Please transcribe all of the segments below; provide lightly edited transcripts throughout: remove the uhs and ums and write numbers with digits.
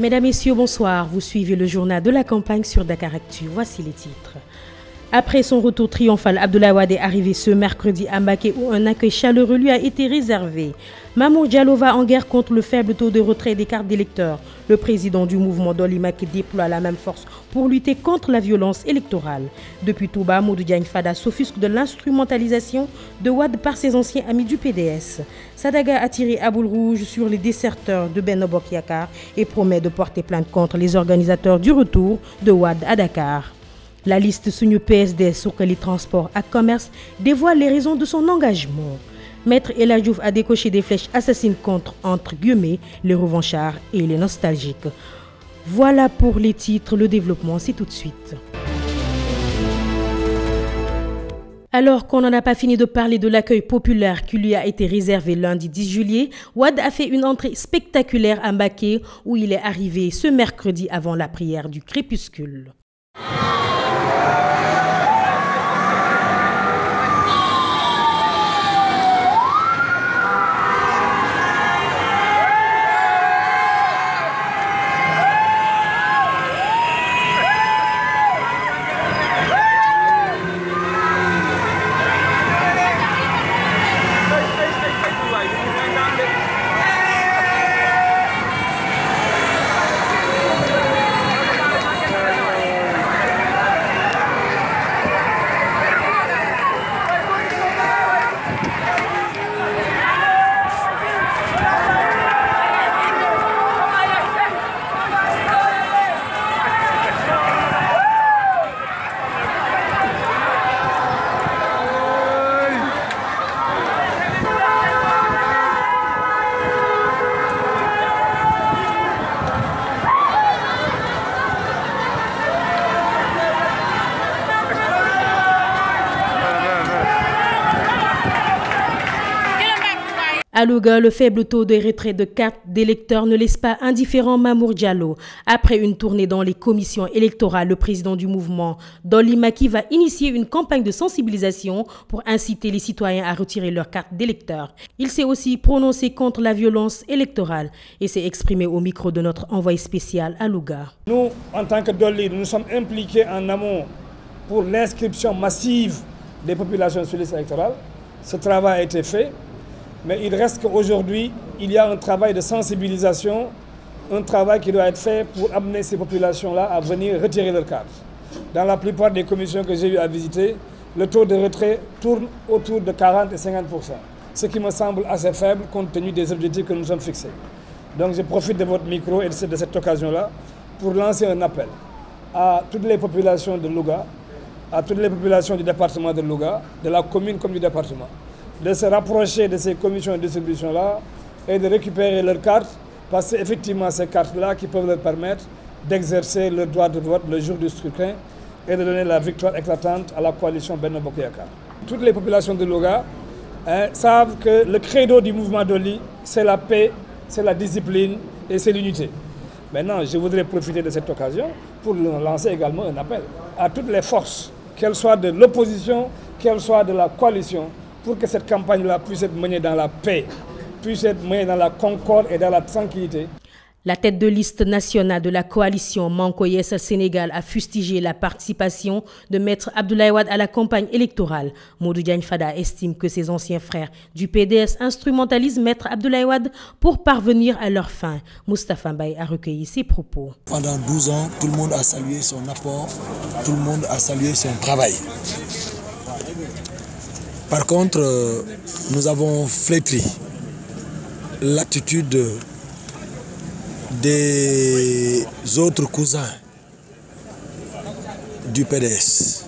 Mesdames, Messieurs, bonsoir. Vous suivez le journal de la campagne sur Dakaractu. Voici les titres. Après son retour triomphal, Abdoulaye Wade est arrivé ce mercredi à Mbacké où un accueil chaleureux lui a été réservé. Mamour Diallo va en guerre contre le faible taux de retrait des cartes d'électeurs. Le président du mouvement Dolly Macky déploie la même force pour lutter contre la violence électorale. Depuis Touba, Modou Diagne Fada s'offusque de l'instrumentalisation de Wade par ses anciens amis du PDS. Sadaga a tiré à boule rouge sur les déserteurs de Benno Bokk Yakaar et promet de porter plainte contre les organisateurs du retour de Wade à Dakar. La liste Sunu PSD sur les transports à commerce dévoile les raisons de son engagement. Maître El Hadji Diouf a décoché des flèches assassines contre, entre guillemets, les revanchards et les nostalgiques. Voilà pour les titres, le développement, c'est tout de suite. Alors qu'on n'en a pas fini de parler de l'accueil populaire qui lui a été réservé lundi 10 juillet, Wade a fait une entrée spectaculaire à Mbacké où il est arrivé ce mercredi avant la prière du crépuscule. À Louga, le faible taux de retrait de cartes d'électeurs ne laisse pas indifférent Mamour Diallo. Après une tournée dans les commissions électorales, le président du mouvement Dolly Macky va initier une campagne de sensibilisation pour inciter les citoyens à retirer leurs cartes d'électeurs. Il s'est aussi prononcé contre la violence électorale et s'est exprimé au micro de notre envoyé spécial à Louga. Nous, en tant que Dolly, nous sommes impliqués en amont pour l'inscription massive des populations sur les listes électorales. Ce travail a été fait. Mais il reste qu'aujourd'hui, il y a un travail de sensibilisation, un travail qui doit être fait pour amener ces populations-là à venir retirer leurs cartes. Dans la plupart des commissions que j'ai eu à visiter, le taux de retrait tourne autour de 40 et 50%, ce qui me semble assez faible compte tenu des objectifs que nous sommes fixés. Donc je profite de votre micro et de cette occasion-là pour lancer un appel à toutes les populations de Louga, à toutes les populations du département de Louga, de la commune comme du département, de se rapprocher de ces commissions de distribution-là et de récupérer leurs cartes, parce que c'est effectivement ces cartes-là qui peuvent leur permettre d'exercer leur droit de vote le jour du scrutin et de donner la victoire éclatante à la coalition Benno Bokk Yakaar. Toutes les populations de Louga savent que le credo du mouvement Dolly, c'est la paix, c'est la discipline et c'est l'unité. Maintenant, je voudrais profiter de cette occasion pour lancer également un appel à toutes les forces, qu'elles soient de l'opposition, qu'elles soient de la coalition, pour que cette campagne-là puisse être menée dans la paix, puisse être menée dans la concorde et dans la tranquillité. La tête de liste nationale de la coalition Manko Yeesal Sénégal a fustigé la participation de Maître Abdoulaye Wade à la campagne électorale. Modou Diagne Fada estime que ses anciens frères du PDS instrumentalisent Maître Abdoulaye Wade pour parvenir à leur fin. Moustapha Mbaye a recueilli ses propos. Pendant 12 ans, tout le monde a salué son apport, tout le monde a salué son travail. Par contre, nous avons flétri l'attitude des autres cousins du PDS.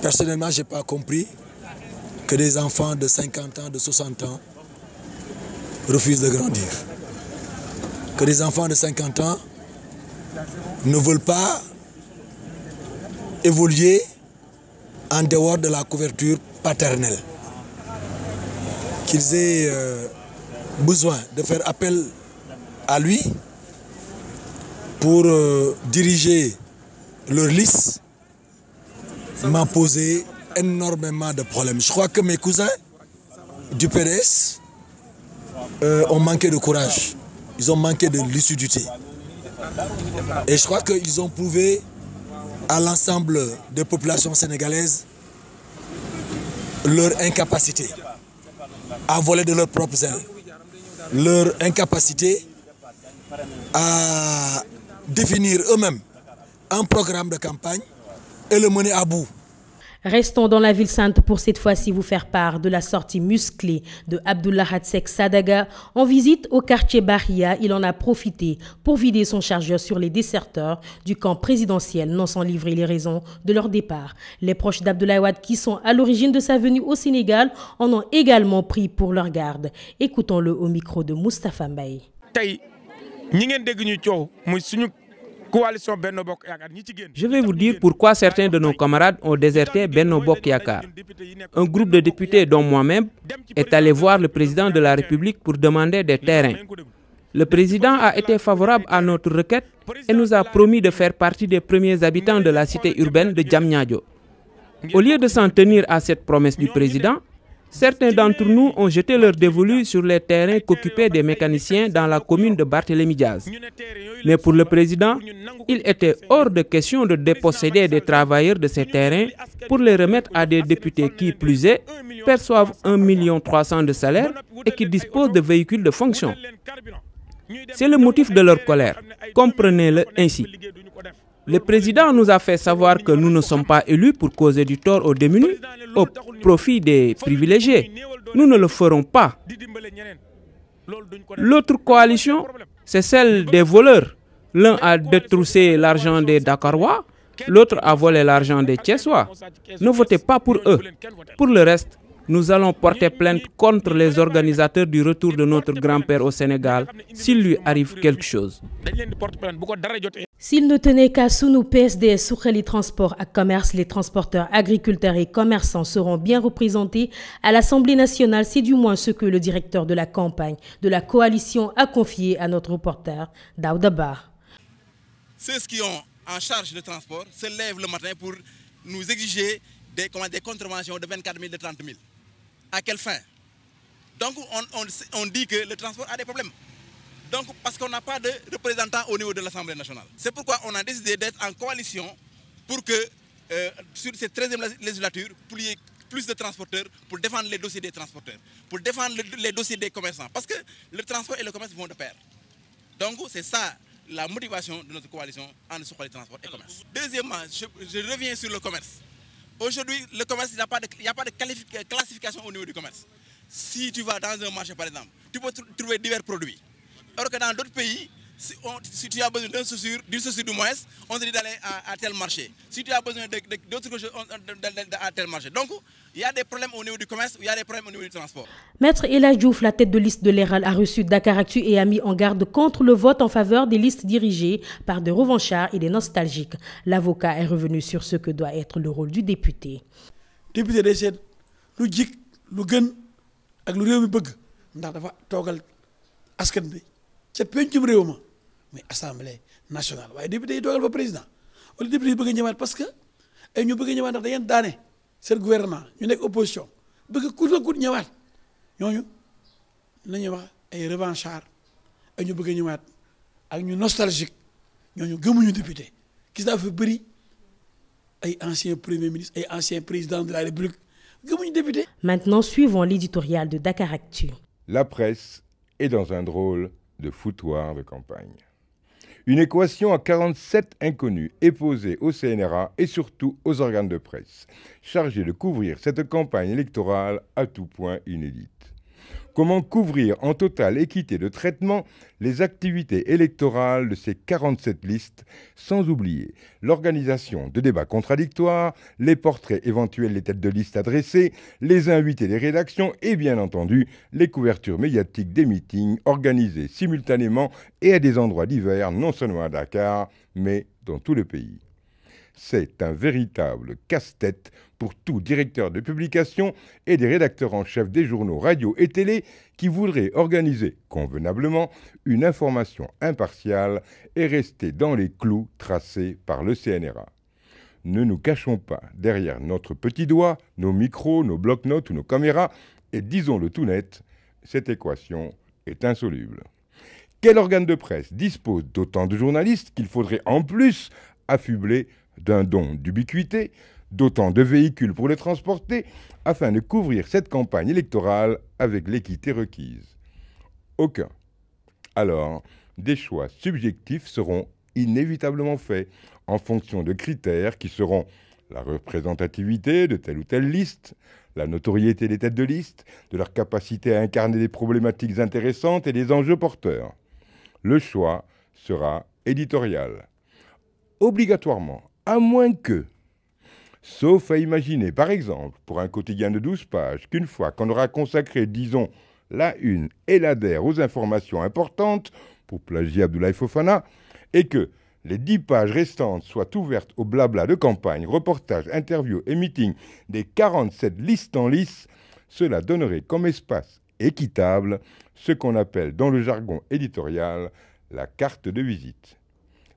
Personnellement, je n'ai pas compris que des enfants de 50 ans, de 60 ans refusent de grandir. Que des enfants de 50 ans ne veulent pas évoluer en dehors de la couverture paternelle. Qu'ils aient besoin de faire appel à lui pour diriger leur liste m'a posé énormément de problèmes. Je crois que mes cousins du PDS ont manqué de courage. ils ont manqué de lucidité. Et je crois qu'ils ont prouvé à l'ensemble des populations sénégalaises leur incapacité à voler de leurs propres ailes, leur incapacité à définir eux-mêmes un programme de campagne et le mener à bout. Restons dans la ville sainte pour cette fois-ci vous faire part de la sortie musclée de Abdoulaye Seck Sadaga. En visite au quartier Bahia, il en a profité pour vider son chargeur sur les déserteurs du camp présidentiel, non sans livrer les raisons de leur départ. Les proches d'Abdoulaye Wade qui sont à l'origine de sa venue au Sénégal en ont également pris pour leur garde. Écoutons-le au micro de Moustapha Mbaye. Je vais vous dire pourquoi certains de nos camarades ont déserté Benno Bokk Yakaar. Un groupe de députés, dont moi-même, est allé voir le président de la République pour demander des terrains. Le président a été favorable à notre requête et nous a promis de faire partie des premiers habitants de la cité urbaine de Diamniadio. Au lieu de s'en tenir à cette promesse du président, certains d'entre nous ont jeté leur dévolu sur les terrains qu'occupaient des mécaniciens dans la commune de Barthélémy Diaz. Mais pour le président, il était hors de question de déposséder des travailleurs de ces terrains pour les remettre à des députés qui, plus est, perçoivent 1,3 million de salaire et qui disposent de véhicules de fonction. C'est le motif de leur colère. Comprenez-le ainsi. Le président nous a fait savoir que nous ne sommes pas élus pour causer du tort aux démunis au profit des privilégiés. Nous ne le ferons pas. L'autre coalition, c'est celle des voleurs. L'un a détroussé l'argent des Dakarois, l'autre a volé l'argent des Thiessois. Ne votez pas pour eux. Pour le reste, nous allons porter plainte contre les organisateurs du retour de notre grand-père au Sénégal s'il lui arrive quelque chose. S'il ne tenait qu'à sous PSDS, Sukhali Transport à Commerce, les transporteurs, agriculteurs et commerçants seront bien représentés à l'Assemblée nationale. C'est du moins ce que le directeur de la campagne de la coalition a confié à notre reporter Daouda Bar. Ceux qui ont en charge le transport se lèvent le matin pour nous exiger des contraventions de 24 000, de 30 000. À quelle fin? Donc on dit que le transport a des problèmes. Donc parce qu'on n'a pas de représentants au niveau de l'Assemblée nationale. C'est pourquoi on a décidé d'être en coalition pour que sur cette 13e législature, il y ait plus de transporteurs pour défendre les dossiers des transporteurs, pour défendre les dossiers des commerçants. Parce que le transport et le commerce vont de pair. Donc c'est ça la motivation de notre coalition en Sukhali Transport et Commerce. Deuxièmement, je reviens sur le commerce. Aujourd'hui, le commerce, il n'y a pas de classification au niveau du commerce. Si tu vas dans un marché, par exemple, tu peux trouver divers produits. Alors que dans d'autres pays, si tu as besoin d'une chaussure du moins, on te dit d'aller à tel marché. Si tu as besoin d'autres choses, à tel marché. Donc, il y a des problèmes au niveau du commerce, il y a des problèmes au niveau du transport. Maître Ella Diouf, la tête de liste de l'ERAL, a reçu Dakaractu et a mis en garde contre le vote en faveur des listes dirigées par des revanchards et des nostalgiques. L'avocat est revenu sur ce que doit être le rôle du député. Député day seet lu jik lu gën ak lu réew mi bëgg ndax dafa toogal askan bi ca pencum réew ma muy assemblée nationale waaye député yi toogal ba président wala député yi bëgg a ñëwaat parce que ay ñu bëgg a ñëwaat ndax da ngeen daane seen gouvernement ñu nekk opposition bëgg coûte que coûte ñëwaat ñooñu nañuy wax ay revanchards ay ñu bëgg a ñëwaat ak ñu nostalgique ñooñu gëmuñu député gis naa fi bëri ay ancien premier ministre et ancien président de la République gëmuñu député. Maintenant, suivons l'éditorial de Dakaractu. La presse est dans un drôle de foutoir de campagne. Une équation à 47 inconnus est posée au CNRA et surtout aux organes de presse, chargés de couvrir cette campagne électorale à tout point inédite. Comment couvrir en totale équité de traitement les activités électorales de ces 47 listes, sans oublier l'organisation de débats contradictoires, les portraits éventuels des têtes de liste adressées, les invités des rédactions et bien entendu les couvertures médiatiques des meetings organisés simultanément et à des endroits divers, non seulement à Dakar, mais dans tout le pays. C'est un véritable casse-tête pour tout directeur de publication et des rédacteurs en chef des journaux radio et télé qui voudraient organiser convenablement une information impartiale et rester dans les clous tracés par le CNRA. Ne nous cachons pas derrière notre petit doigt, nos micros, nos bloc-notes ou nos caméras et disons-le tout net, cette équation est insoluble. Quel organe de presse dispose d'autant de journalistes qu'il faudrait en plus affubler d'un don d'ubiquité, d'autant de véhicules pour les transporter, afin de couvrir cette campagne électorale avec l'équité requise? Aucun. Alors, des choix subjectifs seront inévitablement faits en fonction de critères qui seront la représentativité de telle ou telle liste, la notoriété des têtes de liste, de leur capacité à incarner des problématiques intéressantes et des enjeux porteurs. Le choix sera éditorial. Obligatoirement, à moins que, sauf à imaginer, par exemple, pour un quotidien de 12 pages, qu'une fois qu'on aura consacré, disons, la une et la der aux informations importantes, pour plagier Abdoulaye Fofana, et que les 10 pages restantes soient ouvertes au blabla de campagne, reportages, interviews et meetings des 47 listes en lice, cela donnerait comme espace équitable ce qu'on appelle dans le jargon éditorial la carte de visite.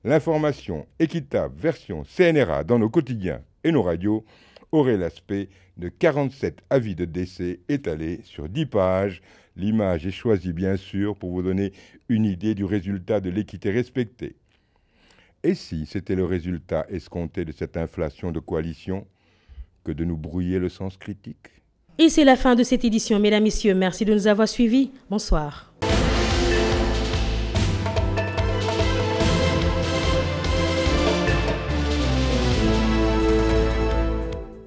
L'information équitable version CNRA dans nos quotidiens et nos radios aurait l'aspect de 47 avis de décès étalés sur 10 pages. L'image est choisie bien sûr pour vous donner une idée du résultat de l'équité respectée. Et si c'était le résultat escompté de cette inflation de coalition que de nous brouiller le sens critique? Et c'est la fin de cette édition, mesdames, messieurs. Merci de nous avoir suivis. Bonsoir.